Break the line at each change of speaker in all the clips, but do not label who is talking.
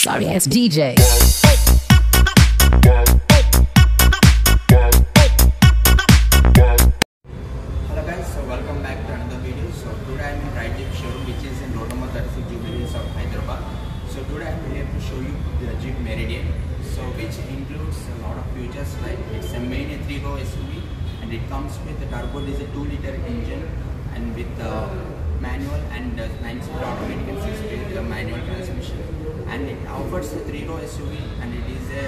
sorry ass DJ.
Hello guys, so welcome back to another video. So today I am in Right Jeep showroom, which is in Road number 36 Jubilee of Hyderabad. So today I am here to show you the Jeep Meridian, so which includes a lot of features like it's a main 3-row SUV and it comes with a turbo diesel 2-liter engine and with manual and 9-speed automatic and 6-speed manual transmission, and it offers a 3-row SUV and it is a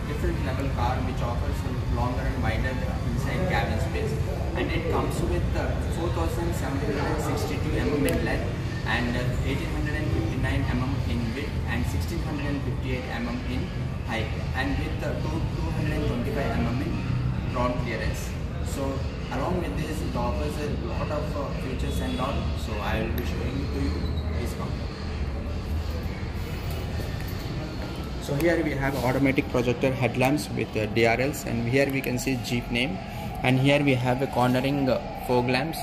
different level car which offers a longer and wider inside cabin space, and it comes with 4,762 mm in length and 1,859 mm in width and 1,658 mm in height, and with 225 mm in ground clearance. So along with this, it offers a lot of features and all, so I will be showing it to you. Please come. So here we have automatic projector headlamps with DRLs, and here we can see Jeep name, and here we have a cornering fog lamps,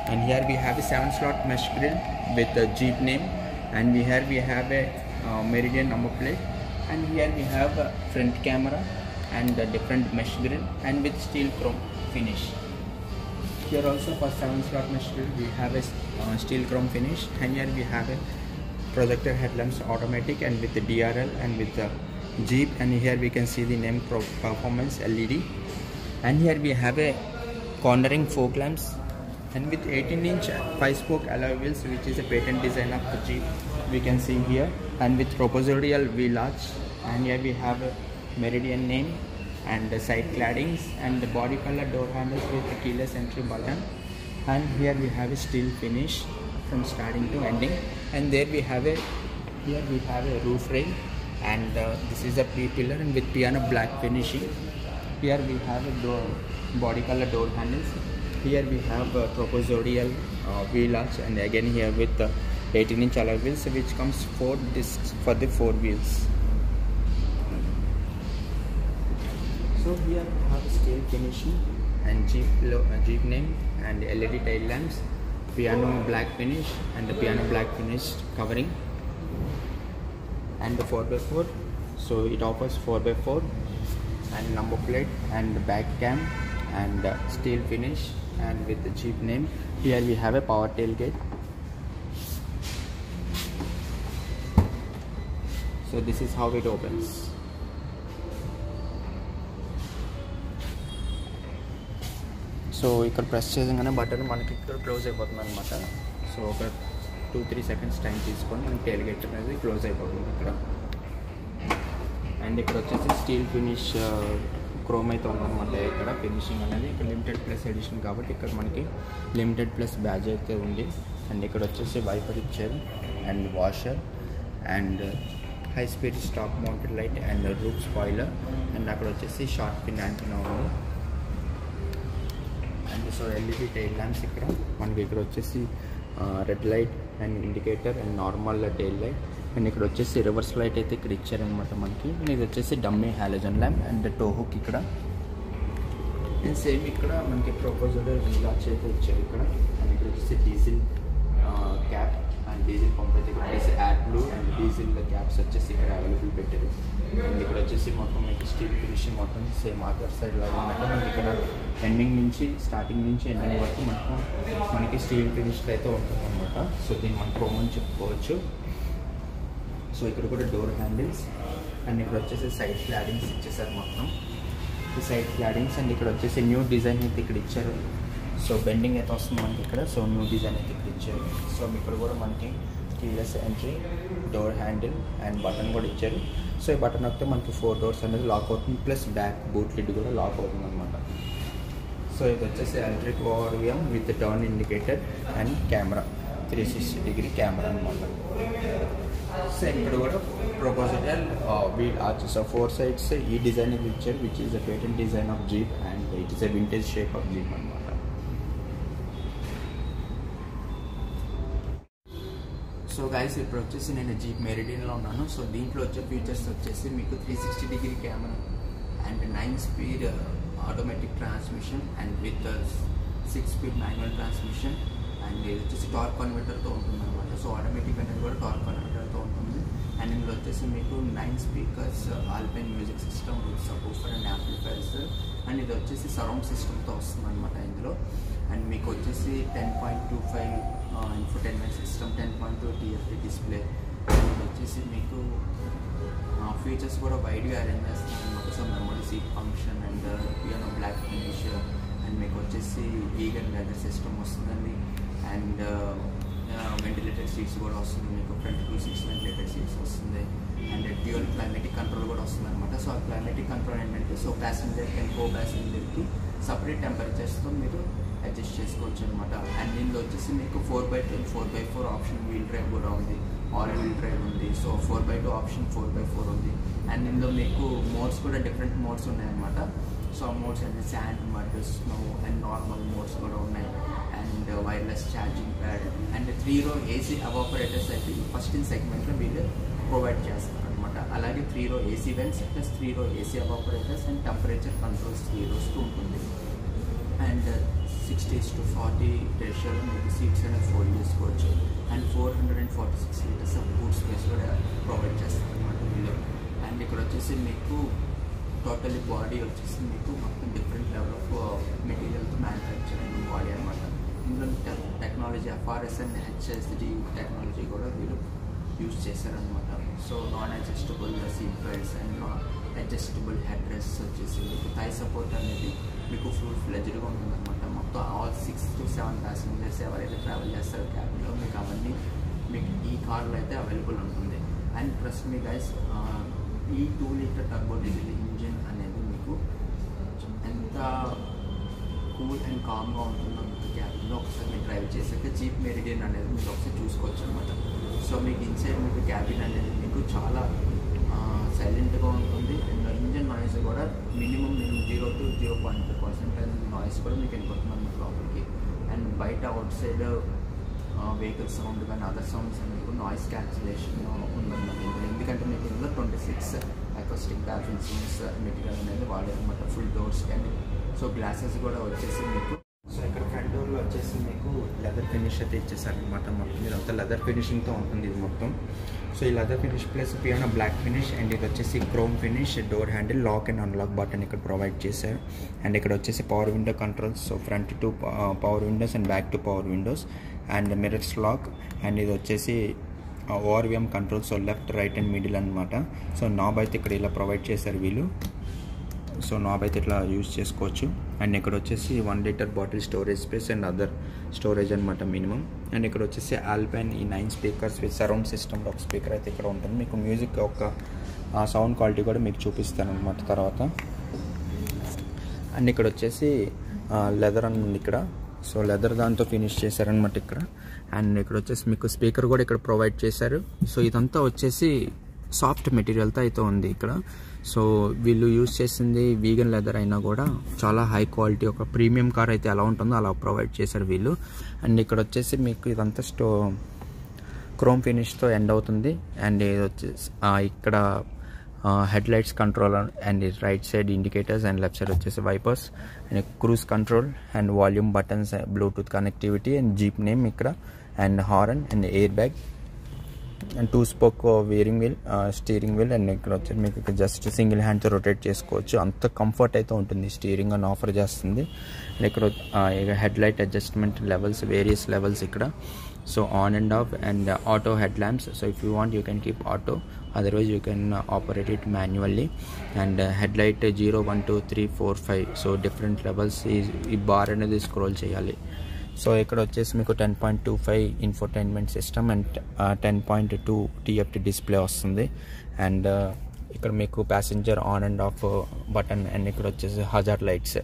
and here we have a 7-slot mesh grill with the Jeep name, and here we have a Meridian number plate, and here we have a front camera and a different mesh grill and with steel chrome finish. Here also for 7-slot mesh grill we have a steel chrome finish, and here we have a projector headlamps automatic and with the DRL and with the Jeep, and here we can see the name Performance LED, and here we have a cornering fog lamps and with 18-inch 5-spoke alloy wheels, which is a patent design of the Jeep, we can see here, and with trapezoidal wheel arch, and here we have a Meridian name and the side claddings and the body color door handles with the keyless entry button, and here we have a steel finish from starting to ending, and there we have a roof rail, and this is a P-pillar and with piano black finishing. Here we have a body color door handles. Here we have a trapezoidal wheel arch, and again here with 18-inch alloy wheels, which comes 4 discs for the 4 wheels. So here we have steel finishing and Jeep name and LED tail lamps, piano black finish and the piano black finish covering, and the 4x4, so it offers 4x4 and number plate and back cam and steel finish and with the Jeep name. Here we have a power tailgate. So this is how it opens. So ఇక్కడ press చేయగానే button మనకి ఇక్కడ close అయిపోతుంది అనమాట. So ఒక 2-3 seconds time తీసుకొని మనకి tile gate అనేది క్లోజ్ అయిపోతుంది ఇక్కడ. అండ్ ఇక్కడ వచ్చేసి స్టీల్ ఫినిష్ క్రోమ్ అయితే ఉందన్నమాట. ఇక్కడ ఫినిషింగ్ అనేది ఇక్కడ లిమిటెడ్ ప్లస్ ఎడిషన్ కాబట్టి ఇక్కడ మనకి లిమిటెడ్ ప్లస్ బ్యాడ్జ్ అయితే ఉంది. అండ్ ఇక్కడ వచ్చేసి వైపర్ ఇచ్చారు and washer and high speed stop mounted light and roof spoiler, and అక్కడ వచ్చేసి షార్ట్ పిన్ యాంటీనా ఉంది. And so LED tile lamps ఇక్కడ మనకి ఇక్కడ వచ్చేసి red light and indicator and normal tail light, and ఇక్కడ వచ్చేసి రివర్స్ లైట్ అయితే ఇక్కడ ఇచ్చారనమాట మనకి. అండ్ ఇది వచ్చేసి dummy halogen lamp and tow hook ఇక్కడ. అండ్ సేమ్ ఇక్కడ మనకి ప్రపోజల్ వీల్ ఆర్చ్ అయితే ఇచ్చారు ఇక్కడ. అండ్ ఇక్కడ వచ్చేసి diesel cap and diesel pump అయితే ఇక్కడ వచ్చేసి add blue and diesel caps వచ్చేసి ఇక్కడ అవైలబుల్ పెట్టారు. అండ్ ఇక్కడ వచ్చేసి మొత్తం మీకు స్టీల్ ఫినిషింగ్ మొత్తం సేమ్ అదర్ సైడ్ లాగా ఉన్నట్టు మనకి ఇక్కడ ఎండింగ్ నుంచి స్టార్టింగ్ నుంచి ఎండింగ్ వరకు మనకి స్టీల్ ఫినిష్డ్ అయితే ఉంటుంది అనమాట. సో దీన్ని మనం క్రోమ్ అని చెప్పుకోవచ్చు. సో ఇక్కడ కూడా డోర్ హ్యాండిల్స్ అండ్ ఇక్కడ వచ్చేసి సైడ్ క్లాడింగ్స్ ఇచ్చేసారు మొత్తం ఈ సైడ్ క్లాడింగ్స్, అండ్ ఇక్కడ వచ్చేసి న్యూ డిజైన్ అయితే ఇక్కడ ఇచ్చారు. సో బెండింగ్ అయితే వస్తుంది మనకి ఇక్కడ. సో న్యూ డిజైన్ అయితే ఇక్కడ ఇచ్చారు. సో ఇక్కడ కూడా మనకి keyless entry, door handle and button కూడా ఇచ్చారు. సో ఈ బటన్ వస్తే మనకి 4 డోర్స్ అనేది లాక్ అవుతుంది, ప్లస్ బ్యాక్ బూట్ లిడ్ కూడా లాక్ అవుతుంది అనమాట. సో ఇది వచ్చేసి electric ORVM with turn indicator and camera 360-degree camera అనమాట. సో ఇక్కడ కూడా ప్రపోజల్ వీల్ ఆర్చెస్ 4 sides ఈ డిజైన్ ఇది ఇచ్చారు, which is a patent design of jeep and it is a vintage shape of jeep అనమాట. So guys ఇప్పుడు వచ్చేసి నేను జీప్ మెరిడియన్లో ఉన్నాను. సో దీంట్లో వచ్చే ఫీచర్స్ వచ్చేసి మీకు 360-degree camera and 9-speed automatic transmission and with 6-speed manual transmission, and ఇది వచ్చేసి టార్క్ కన్వర్టర్తో ఉంటుంది అనమాట. సో ఆటోమేటిక్ అనేది కూడా టార్క్ కన్వర్టర్తో ఉంటుంది. అండ్ ఇందులో వచ్చేసి వచ్చేసి మీకు 9 speakers alpine music system with subwoofer and amplifiers, and ఇది వచ్చేసి సరౌండ్ సిస్టమ్తో వస్తుంది అనమాట ఇందులో. అండ్ మీకు వచ్చేసి 10.25 ఇన్ఫోటైన్మెంట్ సిస్టమ్, 10.2 TFT డిస్ప్లే. ఇది వచ్చేసి మీకు ఫీచర్స్ కూడా వైడ్గా అరేంజ్ చేస్తుంది అనమాట. So memory seat function and piano black finish, and మీకు వచ్చేసి వీగన్ లెదర్ సిస్టమ్ వస్తుందండి. అండ్ వెంటిలేటెడ్ సీట్స్ కూడా వస్తుంది మీకు, ఫ్రంట్ 2 సీట్స్ వెంటిలేటెడ్ సీట్స్ వస్తుంది. అండ్ డ్యూయల్ క్లైమేటిక్ కంట్రోల్ కూడా వస్తుంది అనమాట. సో ఆ క్లైమేటిక్ కంట్రోల్ ఏంటంటే సో ప్యాసింజర్కి అండ్ కో ప్యాసింజర్కి సపరేట్ టెంపరేచర్స్తో మీరు అడ్జస్ట్ చేసుకోవచ్చు అనమాట. అండ్ దీనిలో వచ్చేసి మీకు 4x10 4x4 option wheel drive కూడా ఉంది, ఆల్ వీల్ డ్రైవ్ ఉంది. సో 4x2 ఆప్షన్ 4x4 ఉంది. అండ్ ఇందులో మీకు మోడ్స్ కూడా డిఫరెంట్ మోడ్స్ ఉన్నాయన్నమాట. సో ఆ మోడ్స్ అంటే sand, mud, snow and normal modes కూడా ఉన్నాయి. And wireless charging pad and 3 row AC evaporators అయితే ఫస్ట్ ఇన్ సెగ్మెంట్లో వీళ్ళు ప్రొవైడ్ చేస్తారు అనమాట. అలాగే 3 row AC vents plus 3 row AC evaporators and temperature controls 3 rows ఉంటుంది. అండ్ 60:40 రేషియోలో మీకు సీట్స్ అనేది ఫోల్డ్ చేసుకోవచ్చు. And 446 litres of boot space కూడా ప్రొవైడ్ చేస్తారు అనమాట వీళ్ళు. అండ్ ఇక్కడ వచ్చేసి మీకు టోటల్లీ బాడీ వచ్చేసి మీకు మొత్తం డిఫరెంట్ లెవెల్ ఆఫ్ మెటీరియల్తో మ్యానుఫ్యాక్చర్ అయిన బాడీ అనమాట. ఇందులో technology FRS and HSD technology కూడా వీళ్ళు యూజ్ చేశారనమాట. So non adjustable seat belts and adjustable head rest వచ్చేసి మీకు థై సపోర్ట్ అనేది మీకు ఫుల్ ఫ్లెజ్డ్గా ఉంటుందన్నమాట. మొత్తం ఆల్ 6 to 7 ప్యాసింజర్స్ ఎవరైతే ట్రావెల్ చేస్తారో క్యాబ్లో మీకు అవన్నీ మీకు ఈ కార్లో అయితే అవైలబుల్ ఉంటుంది. అండ్ ప్లస్ మీ గైస్ ఈ 2 లీటర్ టర్బో డీజిల్ ఇంజిన్ అనేది మీకు ఎంత కూల్ అండ్ కామ్గా ఉంటుందో మీకు క్యాబ్లో ఒకసారి మీరు డ్రైవ్ చేసాక జీప్ మెరిడియన్ అనేది మీరు ఒకసారి చూసుకోవచ్చు అనమాట. సో మీకు ఇన్సైడ్ మీకు క్యాబిన్ అనేది మీకు చాలా సైలెంట్గా ఉంటుంది. అండ్ ఇంజన్ నాయిస్ కూడా మినిమం 0 to 0.5% నాయిస్ కూడా మీకు వెళ్ళిపోతుంది అన్నమాట లోపలికి. అండ్ బయట అవుట్ సైడ్ వెహికల్ సౌండ్ కానీ అదర్ సౌండ్స్ మీకు నాయిస్ క్యాన్సిలేషన్ ఉందన్నమాట. ఎందుకంటే మీకు ఇందులో 26 అకౌస్టిక్ డాల్ఫిన్స్ మెటీరియల్ అనేది వాడారనమాట ఫుల్ డోర్స్ కానీ. సో గ్లాసెస్ కూడా వచ్చేసి మీకు సో ఇక్కడ ఫ్రంట్ డోర్లో వచ్చేసి మీకు లెదర్ ఫినిష్ అయితే ఇచ్చేసారనమాట. మొత్తం ఇదంతా లెదర్ ఫినిషింగ్తో ఉంటుంది ఇది మొత్తం. సో ఈ leather finish plus piano black finish and ఇది వచ్చేసి chrome finish, door handle, lock and unlock button ఇక్కడ ప్రొవైడ్ చేశారు. అండ్ ఇక్కడ వచ్చేసి power window controls, so front two power windows and back two power windows and mirrors lock. And ఇది వచ్చేసి ORVM controls, so left, right and middle అనమాట. So knob అయితే ఇక్కడ ఇలా ప్రొవైడ్ చేశారు వీళ్ళు. సో నాబ్ అయితే ఇట్లా యూజ్ చేసుకోవచ్చు. అండ్ ఇక్కడ వచ్చేసి 1 liter bottle storage space and other storage అనమాట మినిమం. అండ్ ఇక్కడ వచ్చేసి ఆల్పైన్ ఈ 9 స్పీకర్స్ విత్ సరౌండ్ సిస్టమ్ ఒక స్పీకర్ అయితే ఇక్కడ ఉంటుంది. మీకు మ్యూజిక్ ఒక సౌండ్ క్వాలిటీ కూడా మీకు చూపిస్తాను అనమాట తర్వాత. అండ్ ఇక్కడ వచ్చేసి లెదర్ అని ఉంది ఇక్కడ. సో లెదర్ దాంతో ఫినిష్ చేశారనమాట ఇక్కడ. అండ్ ఇక్కడ వచ్చేసి మీకు స్పీకర్ కూడా ఇక్కడ ప్రొవైడ్ చేశారు. సో ఇదంతా వచ్చేసి సాఫ్ట్ మెటీరియల్తో అయితే ఉంది ఇక్కడ. సో వీళ్ళు యూజ్ చేసింది వీగన్ లెదర్ అయినా కూడా చాలా హై క్వాలిటీ, ఒక ప్రీమియం కార్ అయితే ఎలా ఉంటుందో అలా ప్రొవైడ్ చేశారు వీళ్ళు. అండ్ ఇక్కడ వచ్చేసి మీకు ఇదంతా క్రోమ్ ఫినిష్తో ఎండ్ అవుతుంది. అండ్ ఇది వచ్చేసి ఇక్కడ head lights control and right side indicators and left side వచ్చేసి wipers and cruise control and volume buttons, Bluetooth connectivity and Jeep name ఇక్కడ and horn and air bag and 2 spoke steering wheel. And ఇక్కడ వచ్చి మీకు just single హ్యాండ్తో rotate చేసుకోవచ్చు, అంత comfort అయితే ఉంటుంది స్టీరింగ్ అని ఆఫర్ చేస్తుంది. అండ్ ఇక్కడ head light adjustment levels, various levels ఇక్కడ. So on and off and auto headlamps. So if you want you can keep auto, otherwise you can operate it manually. And headlight 0, 1, 2, 3, 4, 5. So different levels ఈ బార్ అనేది స్క్రోల్ చేయాలి. So ఇక్కడ వచ్చేసి మీకు 10.25 infotainment system and 10.2 TFT display వస్తుంది. And ఇక్కడ మీకు passenger on and off button and ఇక్కడ వచ్చేసి హజార్డ్ లైట్స్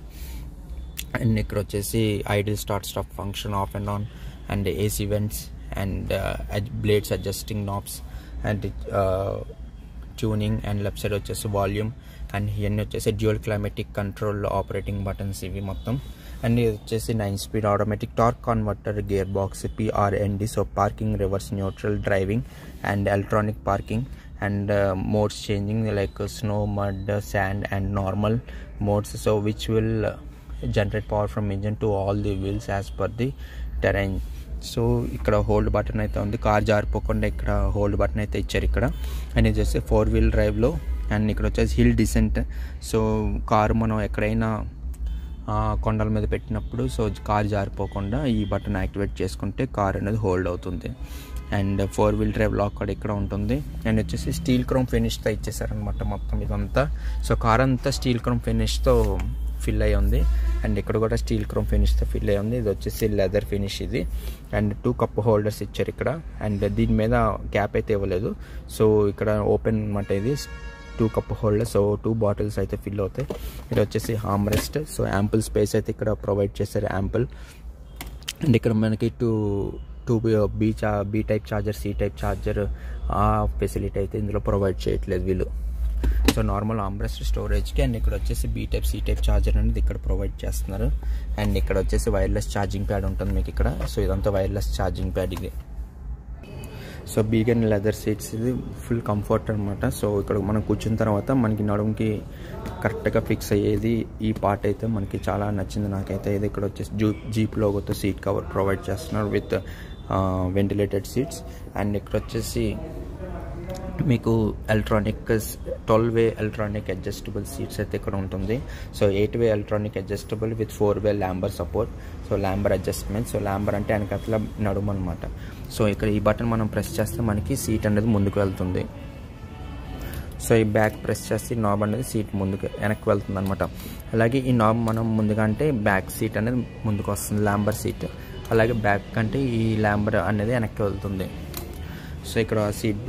అండ్ ఇక్కడ వచ్చేసి idle start stop function off and on and AC vents and blades adjusting knobs and tuning and left side వచ్చేసి volume and ఇవన్నీ వచ్చేసి dual climatic control operating buttons ఇవి మొత్తం. And ఇది వచ్చేసి 9 speed automatic torque converter, gear box, PRND, so parking, reverse, neutral, driving and electronic parking and modes changing like snow, mud, sand and normal modes, so which will generate power from engine to all the wheels as per the terrain. So ఇక్కడ hold button అయితే ఉంది, car జారిపోకుండా ఇక్కడ hold button అయితే ఇచ్చారు ఇక్కడ. And ఇది వచ్చేసి 4-wheel డ్రైవ్లో. అండ్ ఇక్కడ వచ్చేసి హిల్ డిసెంట్. సో కారు మనం ఎక్కడైనా కొండల మీద పెట్టినప్పుడు సో కార్ జారిపోకుండా ఈ బటన్ యాక్టివేట్ చేసుకుంటే కార్ అనేది హోల్డ్ అవుతుంది. అండ్ 4-wheel డ్రైవ్ లాక్ కూడా ఇక్కడ ఉంటుంది. అండ్ వచ్చేసి స్టీల్ క్రోమ్ ఫినిష్తో ఇచ్చేసారనమాట మొత్తం ఇదంతా. సో కార్ అంతా స్టీల్ క్రోమ్ ఫినిష్తో ఫిల్ అయ్యి ఉంది. అండ్ ఇక్కడ కూడా స్టీల్ క్రోమ్ ఫినిష్తో ఫిల్ అయ్యి ఉంది. ఇది వచ్చేసి లెదర్ ఫినిష్ ఇది. అండ్ 2 కప్ హోల్డర్స్ ఇచ్చారు ఇక్కడ. అండ్ దీని మీద క్యాప్ అయితే ఇవ్వలేదు. సో ఇక్కడ ఓపెన్ అనమాట ఇది 2 కప్ హోల్డర్. సో 2 బాటిల్స్ అయితే ఫిల్ అవుతాయి. ఇది వచ్చేసి arm rest. So ample space అయితే ఇక్కడ ప్రొవైడ్ చేశారు, యాంపుల్. అండ్ ఇక్కడ మనకి two B type charger, C type charger ఆ ఫెసిలిటీ అయితే ఇందులో ప్రొవైడ్ చేయట్లేదు వీళ్ళు. సో నార్మల్ ఆర్మ్రెస్ట్ స్టోరేజ్కి. అండ్ ఇక్కడ వచ్చేసి B type, C type charger అనేది ఇక్కడ ప్రొవైడ్ చేస్తున్నారు. అండ్ ఇక్కడ వచ్చేసి వైర్లెస్ ఛార్జింగ్ ప్యాడ్ ఉంటుంది మీకు ఇక్కడ. సో ఇదంతా వైర్లెస్ ఛార్జింగ్ ప్యాడ్ ఇది. సో బీగన్ లెదర్ సీట్స్, ఇది ఫుల్ కంఫర్ట్ అనమాట. సో ఇక్కడ మనం కూర్చున్న తర్వాత మనకి నడుముకి కరెక్ట్గా ఫిక్స్ అయ్యేది ఈ పార్ట్ అయితే మనకి చాలా నచ్చింది నాకైతే. ఇది ఇక్కడ వచ్చేసి జీప్ లోగోతో సీట్ కవర్ ప్రొవైడ్ చేస్తున్నారు విత్ వెంటిలేటెడ్ సీట్స్. అండ్ ఇక్కడ వచ్చేసి మీకు electronic 12-way electronic adjustable seats అయితే ఇక్కడ ఉంటుంది. So 8-way electronic adjustable with 4-way lumbar support. So lumbar adjustment. So lumbar అంటే వెనకట్ల నడుము అనమాట. సో ఇక్కడ ఈ బటన్ మనం ప్రెస్ చేస్తే మనకి సీట్ అనేది ముందుకు వెళ్తుంది. సో ఈ బ్యాక్ ప్రెస్ చేస్తే నాబ్ అనేది సీట్ వెనక్కి వెళ్తుంది అనమాట. అలాగే ఈ నాబ్ మనం ముందుగా అంటే బ్యాక్ సీట్ అనేది ముందుకు వస్తుంది, ల్యాంబర్ సీట్. అలాగే బ్యాక్ అంటే ఈ ల్యాంబర్ అనేది వెనక్కి వెళ్తుంది. సో ఇక్కడ సీట్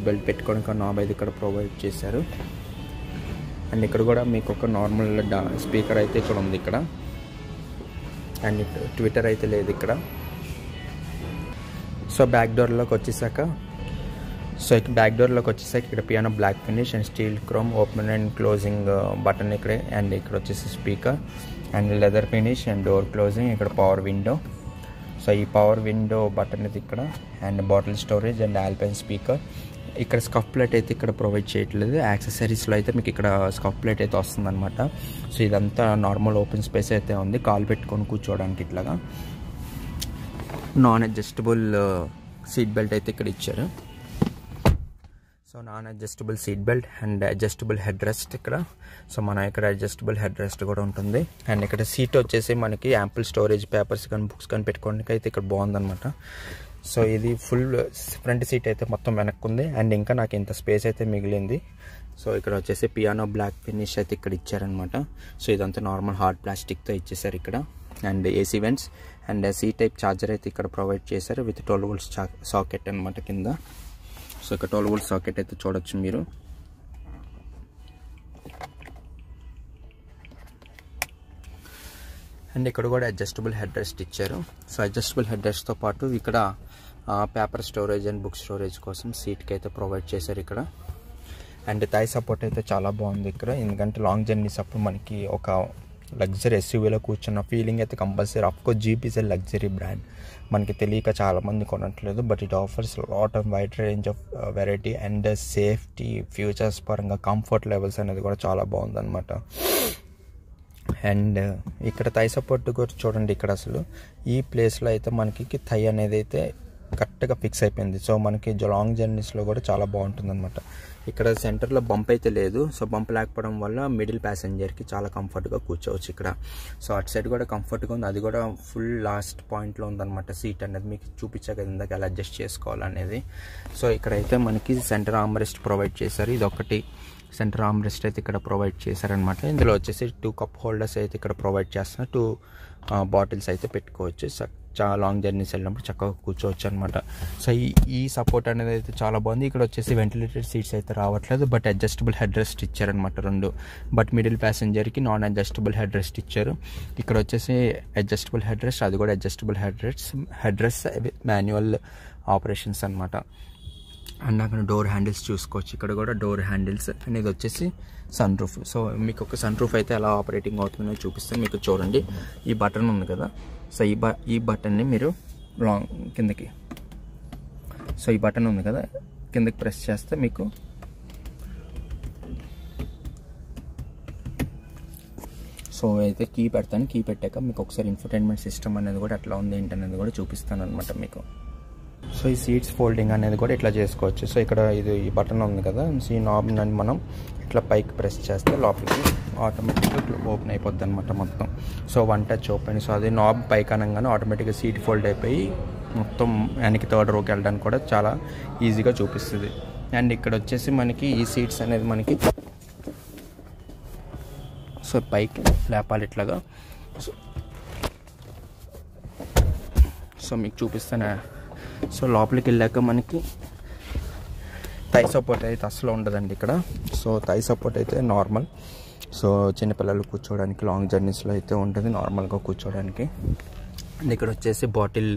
బెల్ట్ పెట్టుకోవడానికి నాబ్ అయితే ఇక్కడ ప్రొవైడ్ చేశారు. అండ్ ఇక్కడ కూడా మీకు ఒక నార్మల్ స్పీకర్ అయితే ఇక్కడ ఉంది ఇక్కడ. అండ్ ట్విట్టర్ అయితే లేదు ఇక్కడ. సో బ్యాక్ డోర్లోకి వచ్చేసాక ఇక్కడ piano black finish and steel chrome open and closing button ఇక్కడే. అండ్ ఇక్కడ వచ్చేసి speaker and leather finish and door closing. ఇక్కడ పవర్ విండో. సో ఈ పవర్ విండో బటన్ ఇది ఇక్కడ. And bottle storage and Alpine speaker. ఇక్కడ స్కఫ్ ప్లేట్ అయితే ఇక్కడ ప్రొవైడ్ చేయట్లేదు. యాక్సెసరీస్లో అయితే మీకు ఇక్కడ స్కఫ్ ప్లేట్ అయితే వస్తుందన్నమాట. సో ఇదంతా నార్మల్ ఓపెన్ స్పేస్ అయితే ఉంది కాలు పెట్టుకొని కూర్చోవడానికి. ఇట్లాగా నాన్ అడ్జస్టబుల్ సీట్ బెల్ట్ అయితే ఇక్కడ ఇచ్చారు. So non adjustable seat belt and adjustable head rest ఇక్కడ. సో మన ఇక్కడ అడ్జస్టబుల్ హెడ్ రెస్ట్ కూడా ఉంటుంది. అండ్ ఇక్కడ సీట్ వచ్చేసి మనకి యాంపుల్ స్టోరేజ్ పేపర్స్ కానీ బుక్స్ కానీ పెట్టుకోవడానికి అయితే ఇక్కడ బాగుందన్నమాట. సో ఇది ఫుల్ ఫ్రంట్ సీట్ అయితే మొత్తం వెనక్కుంది. అండ్ ఇంకా నాకు ఇంత స్పేస్ అయితే మిగిలింది. సో ఇక్కడ వచ్చేసి పియానో బ్లాక్ ఫినిష్ అయితే ఇక్కడ ఇచ్చారనమాట. సో ఇదంతా నార్మల్ హార్డ్ ప్లాస్టిక్తో ఇచ్చేసారు ఇక్కడ. And AC vents and C type charger అయితే ఇక్కడ ప్రొవైడ్ చేశారు విత్ 12 volts సాకెట్ అనమాట కింద. సో ఇక్కడ 12 volts సాకెట్ అయితే చూడొచ్చు మీరు. అండ్ ఇక్కడ కూడా అడ్జస్టబుల్ హెడ్ రెస్ట్ ఇచ్చారు. సో అడ్జస్టబుల్ హెడ్ రెస్ట్తో పాటు ఇక్కడ paper storage and book storage కోసం సీట్కి అయితే ప్రొవైడ్ చేశారు ఇక్కడ. అండ్ థై సపోర్ట్ అయితే చాలా బాగుంది ఇక్కడ. ఎందుకంటే లాంగ్ జర్నీస్ అప్పుడు మనకి ఒక లగ్జరీ ఎస్యూవీలో కూర్చున్న ఫీలింగ్ అయితే compulsory. Of course Jeep is a luxury brand, మనకి తెలియక చాలామంది కొనట్లేదు. But it offers lot of wide range of variety and safety features పరంగా కంఫర్ట్ లెవెల్స్ అనేది కూడా చాలా బాగుందన్నమాట. అండ్ ఇక్కడ థై సపోర్ట్ కూడా చూడండి. ఇక్కడ అసలు ఈ ప్లేస్లో అయితే మనకి థై అనేది అయితే కరెక్ట్గా ఫిక్స్ అయిపోయింది. సో మనకి లాంగ్ జర్నీస్లో కూడా చాలా బాగుంటుంది అనమాట. ఇక్కడ సెంటర్లో బంప్ అయితే లేదు. సో బంప్ లేకపోవడం వల్ల మిడిల్ ప్యాసింజర్కి చాలా కంఫర్ట్గా కూర్చోవచ్చు ఇక్కడ. సో అటు సైడ్ కూడా కంఫర్ట్గా ఉంది. అది కూడా ఫుల్ లాస్ట్ పాయింట్లో ఉందన్నమాట సీట్ అనేది. మీకు చూపించాక ఇందాక ఎలా అడ్జస్ట్ చేసుకోవాలనేది. సో ఇక్కడైతే మనకి సెంటర్ ఆర్మ్రెస్ట్ ప్రొవైడ్ చేశారు. ఇది ఒకటి సెంటర్ ఆర్మ్రెస్ట్ అయితే ఇక్కడ ప్రొవైడ్ చేశారనమాట. ఇందులో వచ్చేసి 2 cup హోల్డర్స్ అయితే ఇక్కడ ప్రొవైడ్ చేస్తున్నారు. 2 బాటిల్స్ అయితే పెట్టుకోవచ్చు. చాలా లాంగ్ జర్నీస్ వెళ్ళినప్పుడు చక్కగా కూర్చోవచ్చు అనమాట. సో ఈ సపోర్ట్ అనేది అయితే చాలా బాగుంది. ఇక్కడ వచ్చేసి వెంటిలేటెడ్ సీట్స్ అయితే రావట్లేదు, బట్ అడ్జస్టబుల్ హెడ్ రెస్ట్ ఇచ్చారనమాట 2. బట్ మిడిల్ ప్యాసింజర్కి నాన్ అడ్జస్టబుల్ హెడ్ రెస్ట్ ఇచ్చారు. ఇక్కడ వచ్చేసి అడ్జస్టబుల్ హెడ్ రెస్ట్, అది కూడా adjustable head rest manual operations అనమాట. అండ్ అక్కడ డోర్ హ్యాండిల్స్ చూసుకోవచ్చు. ఇక్కడ కూడా డోర్ హ్యాండిల్స్. అండ్ ఇది వచ్చేసి సన్ రూఫ్. సో మీకు ఒక సన్ రూఫ్ అయితే ఎలా ఆపరేటింగ్ అవుతుందో చూపిస్తే మీకు చూడండి. ఈ బటన్ ఉంది కదా, సో ఈ బటన్ని మీరు లాంగ్ కిందకి, సో ఈ బటన్ ఉంది కదా కిందకి ప్రెస్ చేస్తే మీకు సో అయితే కీ పెడతాను, కీ పెట్టాక మీకు ఒకసారి ఇన్ఫోటైన్మెంట్ సిస్టమ్ అనేది కూడా ఎట్లా ఉంది ఏంటనేది కూడా చూపిస్తాను అనమాట మీకు. సో ఈ సీట్స్ ఫోల్డింగ్ అనేది కూడా ఇట్లా చేసుకోవచ్చు. సో ఇక్కడ ఇది ఈ బటన్ ఉంది కదా, సో ఈ నాబ్ అని మనం ఇట్లా పైకి ప్రెస్ చేస్తే లోపలికి ఆటోమేటిక్గా ఓపెన్ అయిపోద్ది అనమాట మొత్తం. So one touch open. So అది నాబ్ పైకి అనగానే ఆటోమేటిక్గా సీట్ ఫోల్డ్ అయిపోయి మొత్తం వెనక్కి థర్డ్ రోకి వెళ్ళడానికి కూడా చాలా ఈజీగా చూపిస్తుంది. అండ్ ఇక్కడ వచ్చేసి మనకి ఈ సీట్స్ అనేది మనకి సో పైకి లేపాలి ఇట్లాగా. సో మీకు చూపిస్తాను. సో లోపలికి వెళ్ళాక మనకి థై సపోర్ట్ అయితే అసలు ఉండదండి ఇక్కడ. సో థై సపోర్ట్ అయితే నార్మల్. సో చిన్నపిల్లలు కూర్చోవడానికి లాంగ్ జర్నీస్లో అయితే ఉంటుంది నార్మల్గా కూర్చోవడానికి. అండ్ ఇక్కడ వచ్చేసి బాటిల్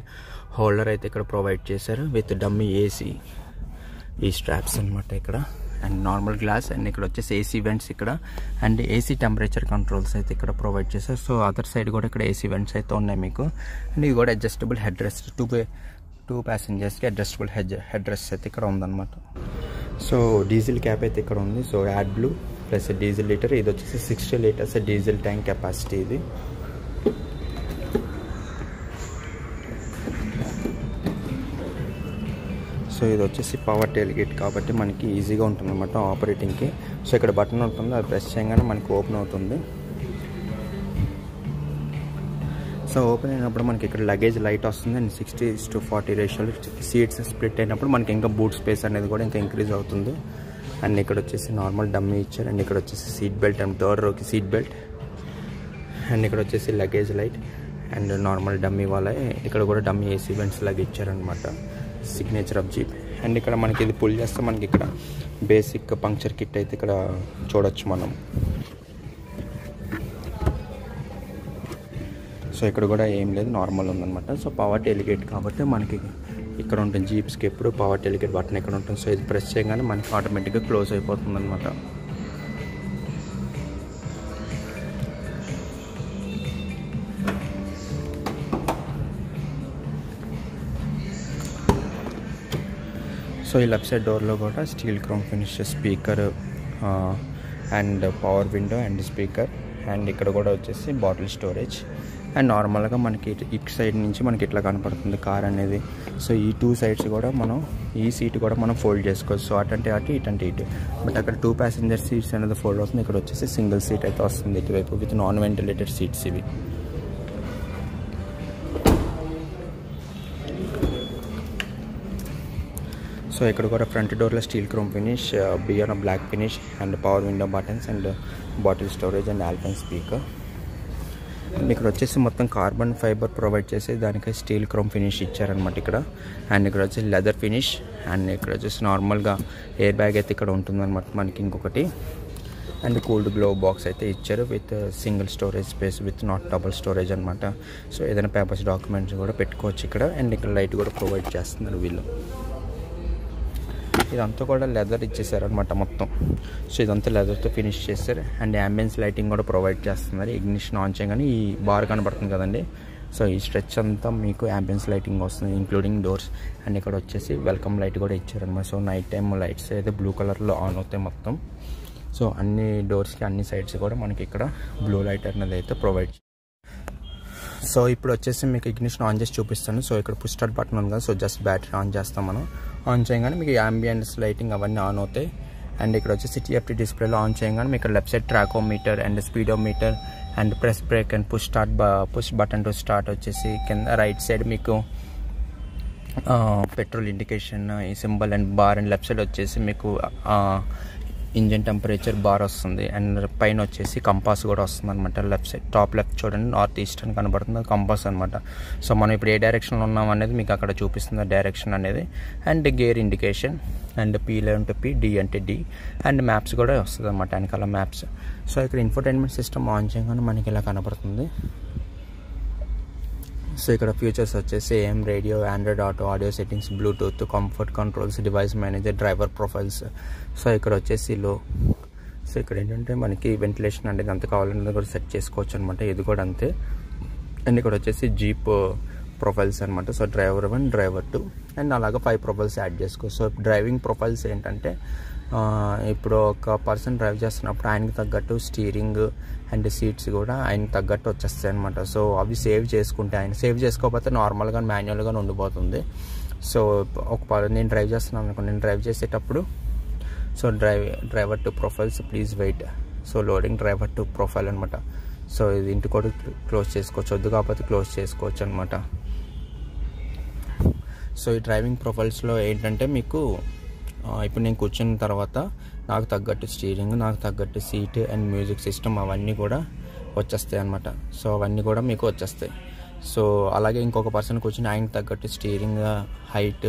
హోల్డర్ అయితే ఇక్కడ ప్రొవైడ్ చేశారు విత్ డమ్మీ ఏసీ ఈ స్ట్రాప్స్ అనమాట ఇక్కడ. And normal glass. అండ్ ఇక్కడ వచ్చేసి ఏసీ వెంట్స్ ఇక్కడ. అండ్ ఏసీ టెంపరేచర్ కంట్రోల్స్ అయితే ఇక్కడ ప్రొవైడ్ చేశారు. సో అదర్ సైడ్ కూడా ఇక్కడ ఏసీ వెంట్స్ అయితే ఉన్నాయి మీకు. అండ్ ఇది కూడా అడ్జస్టబుల్ హెడ్ రెస్ట్, టూ ప్యాసింజర్స్కి అడ్జస్టబుల్ హెడ్ రెస్ట్ అయితే ఇక్కడ ఉందన్నమాట. సో డీజిల్ క్యాప్ అయితే ఇక్కడ ఉంది. So AdBlue plus diesel litre. ఇది వచ్చేసి 60 లీటర్స్ డీజిల్ ట్యాంక్ కెపాసిటీ ఇది. సో ఇది వచ్చేసి పవర్ టెయిల్ గేట్ కాబట్టి మనకి ఈజీగా ఉంటుంది అన్నమాట ఆపరేటింగ్కి. సో ఇక్కడ బటన్ ఉంటుంది, అది ప్రెస్ చేయగానే మనకి ఓపెన్ అవుతుంది. సో ఓపెన్ అయినప్పుడు మనకి ఇక్కడ లగేజ్ లైట్ వస్తుంది. అండ్ 60:40 రేషియోలో సీట్స్ స్ప్లిట్ అయినప్పుడు మనకి ఇంకా బూట్ స్పేస్ అనేది కూడా ఇంకా ఇంక్రీజ్ అవుతుంది. అండ్ ఇక్కడ వచ్చేసి నార్మల్ డమ్మీ ఇచ్చారు. అండ్ ఇక్కడ వచ్చేసి సీట్ బెల్ట్ అండ్ థర్డ్ రోకి సీట్ బెల్ట్. అండ్ ఇక్కడ వచ్చేసి luggage light and normal dummy వాళ్ళ ఇక్కడ కూడా డమ్మీ ఏసీ వెంట్స్ లాగా ఇచ్చారనమాట, సిగ్నేచర్ ఆఫ్ జీప్. అండ్ ఇక్కడ మనకి ఇది పుల్ చేస్తే మనకి ఇక్కడ బేసిక్ పంక్చర్ కిట్ అయితే ఇక్కడ చూడొచ్చు మనం. సో ఇక్కడ కూడా ఏం లేదు, నార్మల్ ఉందన్నమాట. సో పవర్ టెలిగేట్ కాబట్టి మనకి ఇక్కడ ఉంటుంది జీప్స్కి ఎప్పుడు పవర్ టెలిగేట్ బటన్ ఇక్కడ ఉంటుంది. సో ఇది ప్రెస్ చేయగానే మనకి ఆటోమేటిక్గా క్లోజ్ అయిపోతుంది అనమాట. సో ఈ లెఫ్ట్ సైడ్ డోర్లో కూడా steel chrome finish speaker and power window and speaker. And ఇక్కడ కూడా వచ్చేసి బాటిల్ స్టోరేజ్. అండ్ నార్మల్గా మనకి ఇటు సైడ్ నుంచి మనకి ఇట్లా కనపడుతుంది కార్ అనేది. సో ఈ 2 సైడ్స్ కూడా మనం ఈ సీట్ కూడా మనం ఫోల్డ్ చేసుకోవచ్చు. సో అటంటే అటు ఇటంటే ఇటు. బట్ అక్కడ 2 ప్యాసింజర్ సీట్స్ అనేది ఫోల్డ్ అవుతుంది. ఇక్కడ వచ్చేసి సింగిల్ సీట్ అయితే వస్తుంది ఇటువైపు విత్ నాన్ వెంటిలేటెడ్ సీట్స్ ఇవి. సో ఇక్కడ కూడా ఫ్రంట్ డోర్లో steel chrome finish, piano black finish and power window buttons and bottle storage and Alpine speaker. And ఇక్కడ వచ్చేసి మొత్తం కార్బన్ ఫైబర్ ప్రొవైడ్ చేసి దానికి స్టీల్ క్రోమ్ ఫినిష్ ఇచ్చారనమాట ఇక్కడ. అండ్ ఇక్కడ వచ్చేసి లెదర్ ఫినిష్. అండ్ ఇక్కడ వచ్చేసి నార్మల్గా ఎయిర్ బ్యాగ్ అయితే ఇక్కడ ఉంటుందన్నమాట మనకి ఇంకొకటి. అండ్ కూల్డ్ గ్లో బాక్స్ అయితే ఇచ్చారు with single storage space with not double storage అనమాట. సో ఏదైనా పేపర్స్ డాక్యుమెంట్స్ కూడా పెట్టుకోవచ్చు ఇక్కడ. అండ్ ఇక్కడ లైట్ కూడా ప్రొవైడ్ చేస్తున్నారు వీళ్ళు. ఇదంతా కూడా లెదర్ ఇచ్చేసారనమాట మొత్తం. సో ఇదంతా లెదర్తో ఫినిష్ చేస్తారు. అండ్ యాంబియన్స్ లైటింగ్ కూడా ప్రొవైడ్ చేస్తున్నారు. ఇగ్నిషన్ ఆన్ చేయగానే ఈ బార్ కనబడుతుంది కదండి. సో ఈ స్ట్రెచ్ అంతా మీకు యాంబియన్స్ లైటింగ్ వస్తుంది ఇంక్లూడింగ్ డోర్స్. అండ్ ఇక్కడ వచ్చేసి వెల్కమ్ లైట్ కూడా ఇచ్చారనమాట. సో నైట్ టైమ్ లైట్స్ అయితే బ్లూ కలర్లో ఆన్ అవుతాయి మొత్తం. సో అన్ని డోర్స్కి అన్ని సైడ్స్ కూడా మనకి ఇక్కడ బ్లూ లైట్ అనేది అయితే ప్రొవైడ్. సో ఇప్పుడు వచ్చేసి మీకు ఇగ్నిషన్ ఆన్ చేసి చూపిస్తాను. సో ఇక్కడ పుష్ స్టార్ట్ బటన్ ఉంది కదా. సో జస్ట్ బ్యాటరీ ఆన్ చేస్తాం మనం. ఆన్ చేయగానే మీకు యాంబియన్స్ లైటింగ్ అవన్నీ ఆన్ అవుతాయి. అండ్ ఇక్కడ వచ్చేసి TFT డిస్ప్లేలో ఆన్ చేయగానే మీకు left side tachometer and speedometer and press brake and push button to start వచ్చేసి కింద రైట్ సైడ్ మీకు పెట్రోల్ ఇండికేషన్ ఈ symbol and bar. And left side వచ్చేసి మీకు ఇంజన్ టెంపరేచర్ బార్ వస్తుంది. అండ్ పైన వచ్చేసి కంపాస్ కూడా వస్తుంది అనమాట. లెఫ్ట్ సైడ్ టాప్ లెఫ్ట్ చూడండి, నార్త్ ఈస్ట్ అని కనబడుతుంది, కంపాస్ అనమాట. సో మనం ఇప్పుడు ఏ డైరెక్షన్లో ఉన్నాం అనేది మీకు అక్కడ చూపిస్తుంది డైరెక్షన్ అనేది. And gear indication and P11 to P, D అంటే D. అండ్ మ్యాప్స్ కూడా వస్తుంది అనమాట వెనకాల మ్యాప్స్. సో ఇక్కడ ఇన్ఫోటైన్మెంట్ సిస్టమ్ ఆన్ చేయగానే మనకి ఇలా కనబడుతుంది. సో ఇక్కడ ఫీచర్స్ వచ్చేసి AM radio, Android auto, audio settings, Bluetooth, comfort controls, device manager, driver profiles. So ఇక్కడ వచ్చేసి లో. సో ఇక్కడ ఏంటంటే మనకి వెంటిలేషన్ అనేది ఎంత కావాలనేది కూడా సెట్ చేసుకోవచ్చు అనమాట. ఇది కూడా అంతే. అండ్ ఇక్కడ వచ్చేసి జీప్ ప్రొఫైల్స్ అనమాట. సో డ్రైవర్ 1, డ్రైవర్ 2 అండ్ అలాగా 5 ప్రొఫైల్స్ యాడ్ చేసుకోవచ్చు. సో డ్రైవింగ్ ప్రొఫైల్స్ ఏంటంటే ఇప్పుడు ఒక పర్సన్ డ్రైవ్ చేస్తున్నప్పుడు ఆయనకి తగ్గట్టు స్టీరింగ్ అండ్ సీట్స్ కూడా ఆయనకి తగ్గట్టు వచ్చేస్తాయి అనమాట. సో అవి సేవ్ చేసుకుంటే, ఆయన సేవ్ చేసుకోకపోతే నార్మల్గా మాన్యువల్గా ఉండిపోతుంది. సో నేను డ్రైవ్ చేస్తున్నాను అనుకో, నేను డ్రైవ్ చేసేటప్పుడు so driver two profiles please wait. So loading driver two profile అనమాట. సో ఇది ఇంటి కూడా క్లోజ్ చేసుకోవచ్చు, వద్దు కాకపోతే క్లోజ్ చేసుకోవచ్చు అనమాట. సో ఈ డ్రైవింగ్ ప్రొఫైల్స్లో ఏంటంటే మీకు ఇప్పుడు నేను కూర్చున్న తర్వాత నాకు తగ్గట్టు స్టీరింగ్, నాకు తగ్గట్టు సీట్ అండ్ మ్యూజిక్ సిస్టమ్ అవన్నీ కూడా వచ్చేస్తాయి అనమాట. సో అవన్నీ కూడా మీకు వచ్చేస్తాయి. సో అలాగే ఇంకొక పర్సన్ కూర్చుని ఆయనకు తగ్గట్టు steering height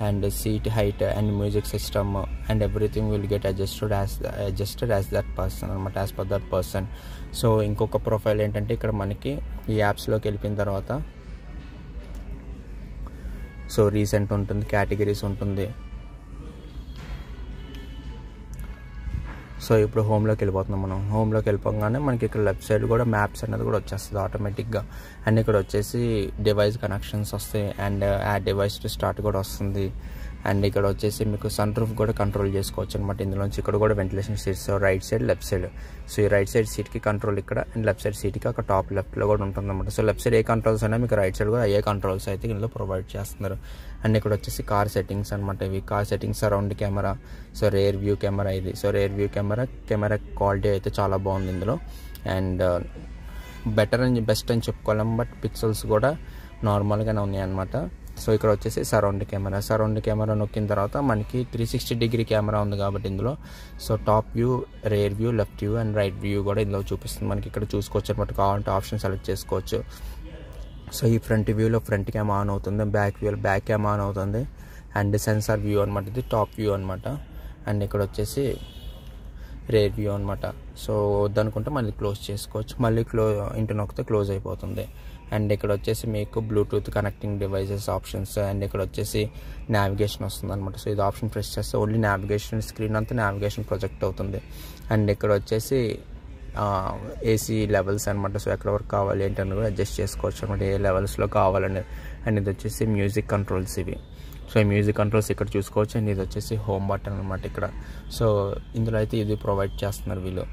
and seat height and music system and everything will get adjusted as that person అనమాట, as per that person. So ఇంకొక ప్రొఫైల్ ఏంటంటే ఇక్కడ మనకి ఈ యాప్స్లోకి వెళ్ళిపోయిన తర్వాత సో రీసెంట్ ఉంటుంది, కేటగిరీస్ ఉంటుంది. సో ఇప్పుడు హోమ్లోకి వెళ్ళిపోతున్నాం మనం. హోమ్లోకి వెళ్ళిపోగానే మనకి ఇక్కడ లెఫ్ట్ సైడ్ కూడా మ్యాప్స్ అనేది కూడా వచ్చేస్తుంది ఆటోమేటిక్గా. అండ్ ఇక్కడ వచ్చేసి డివైస్ కనెక్షన్స్ వస్తాయి అండ్ ఆ డివైస్ టు స్టార్ట్ కూడా వస్తుంది. అండ్ ఇక్కడ వచ్చేసి మీకు సన్ రూఫ్ కూడా కంట్రోల్ చేసుకోవచ్చు అనమాట ఇందులోంచి. ఇక్కడ కూడా ventilation seats right side left side. So ఈ రైట్ సైడ్ సీట్కి కంట్రోల్ ఇక్కడ అండ్ లెఫ్ట్ సైడ్ సీట్కి అక్కడ టాప్ లెఫ్ట్లో కూడా ఉంటుంది అనమాట. So left side A controls అయినా మీకు రైట్ సైడ్ కూడా అయ్యే కంట్రోల్స్ అయితే ఇందులో ప్రొవైడ్ చేస్తున్నారు. అండ్ ఇక్కడ వచ్చేసి కార్ సెట్టింగ్స్ అనమాట. ఇవి car settings, surround camera, so rear view camera ఇది. So rear view camera quality అయితే చాలా బాగుంది ఇందులో. అండ్ బెటర్ అని బెస్ట్ అని చెప్పుకోలేం, బట్ పిక్సెల్స్ కూడా నార్మల్గానే ఉన్నాయి అనమాట. సో ఇక్కడ వచ్చేసి సరౌండ్ కెమెరా నొక్కిన తర్వాత మనకి 360 డిగ్రీ కెమెరా ఉంది కాబట్టి ఇందులో so top view, rear view, left view and right view కూడా ఇందులో చూపిస్తుంది మనకి. ఇక్కడ చూసుకోవచ్చు అనమాట, కావాలంటే ఆప్షన్ సెలెక్ట్ చేసుకోవచ్చు. సో ఈ ఫ్రంట్ వ్యూలో ఫ్రంట్ క్యామ్ ఆన్ అవుతుంది, బ్యాక్ వ్యూలో బ్యాక్ క్యామ్ ఆన్ అవుతుంది అండ్ సెన్సార్ వ్యూ అనమాట, ఇది టాప్ వ్యూ అనమాట. అండ్ ఇక్కడ వచ్చేసి రేర్ వ్యూ అనమాట. సో వద్దనుకుంటే మళ్ళీ క్లోజ్ చేసుకోవచ్చు, మళ్ళీ ఇంటి నొక్కితే క్లోజ్ అయిపోతుంది. అండ్ ఇక్కడ వచ్చేసి మీకు Bluetooth connecting devices options and ఇక్కడ వచ్చేసి నావిగేషన్ వస్తుంది అనమాట. సో ఇది ఆప్షన్ ప్రెస్ చేస్తే ఓన్లీ నావిగేషన్, స్క్రీన్ అంతా నావిగేషన్ ప్రొజెక్ట్ అవుతుంది. అండ్ ఇక్కడ వచ్చేసి ఏసీ లెవెల్స్ అనమాట. సో ఎక్కడ వరకు కావాలి ఏంటని కూడా అడ్జస్ట్ చేసుకోవచ్చు అనమాట, ఏ లెవెల్స్లో కావాలని. అండ్ ఇది వచ్చేసి మ్యూజిక్ కంట్రోల్స్ ఇవి. సో ఈ మ్యూజిక్ కంట్రోల్స్ ఇక్కడ చూసుకోవచ్చు. అండ్ ఇది వచ్చేసి హోమ్ బటన్ అనమాట ఇక్కడ. సో ఇందులో అయితే ఇది ప్రొవైడ్ చేస్తున్నారు వీళ్ళు.